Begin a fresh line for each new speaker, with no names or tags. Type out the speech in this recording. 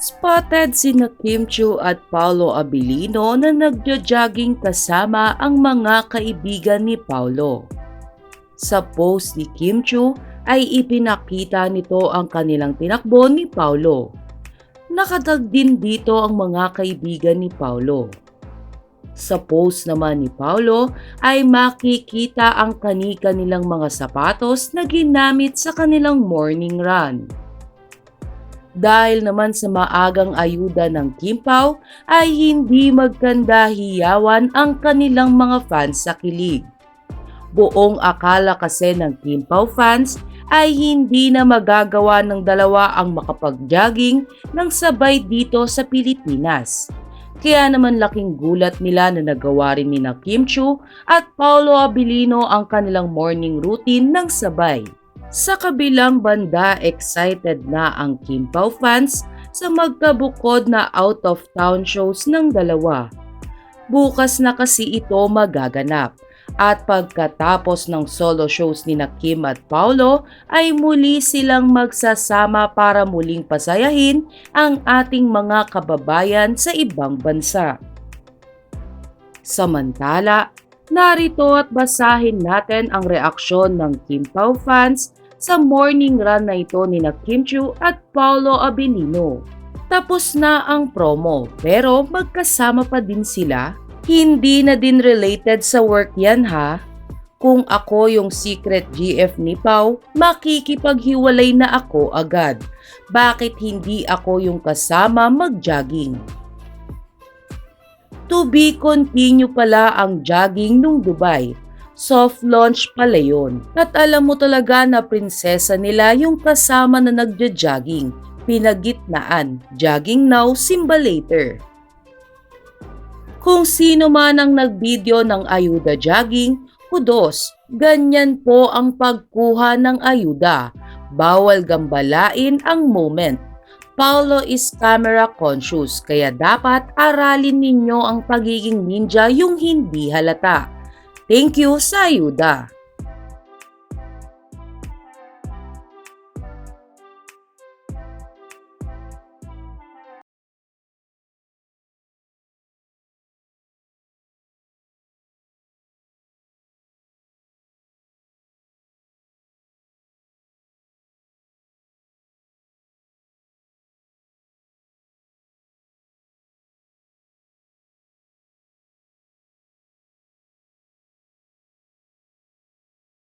Spotted sina Kim Chiu at Paolo Abilino na nagja-jogging kasama ang mga kaibigan ni Paolo. Sa post ni Kim Chiu ay ipinakita nito ang kanilang tinakbo ni Paolo. Nakatag din dito ang mga kaibigan ni Paolo. Sa post naman ni Paolo ay makikita ang kani-kanilang mga sapatos na ginamit sa kanilang morning run. Dahil naman sa maagang ayuda ng Kim Pao ay hindi magkandahiyawan ang kanilang mga fans sa kilig. Buong akala kasi ng Kim Pao fans ay hindi na magagawa ng dalawa ang makapag-jogging ng sabay dito sa Pilipinas. Kaya naman laking gulat nila na nagawa rin ni Kim Chiu at Paolo Abilino ang kanilang morning routine ng sabay. Sa kabilang banda, excited na ang Kim Pao fans sa magkabukod na out-of-town shows ng dalawa. Bukas na kasi ito magaganap at pagkatapos ng solo shows ni Kim at Paolo ay muli silang magsasama para muling pasayahin ang ating mga kababayan sa ibang bansa. Samantala, narito at basahin natin ang reaksyon ng Kim Pao fans sa morning run na ito ni Kim Chiu at Paolo Abilino. Tapos na ang promo pero magkasama pa din sila. Hindi na din related sa work yan ha. Kung ako yung secret GF ni Pao, makikipaghiwalay na ako agad. Bakit hindi ako yung kasama mag-jogging? To be continue pala ang jogging nung Dubai. Soft launch pala yun. At alam mo talaga na prinsesa nila yung kasama na nagja-jogging. Pinagitnaan, jogging now, Simba later. Kung sino man ang nag-video ng ayuda jogging, kudos, ganyan po ang pagkuha ng ayuda. Bawal gambalain ang moment. Paolo is camera conscious, kaya dapat aralin ninyo ang pagiging ninja yung hindi halata. Thank you sa ayuda.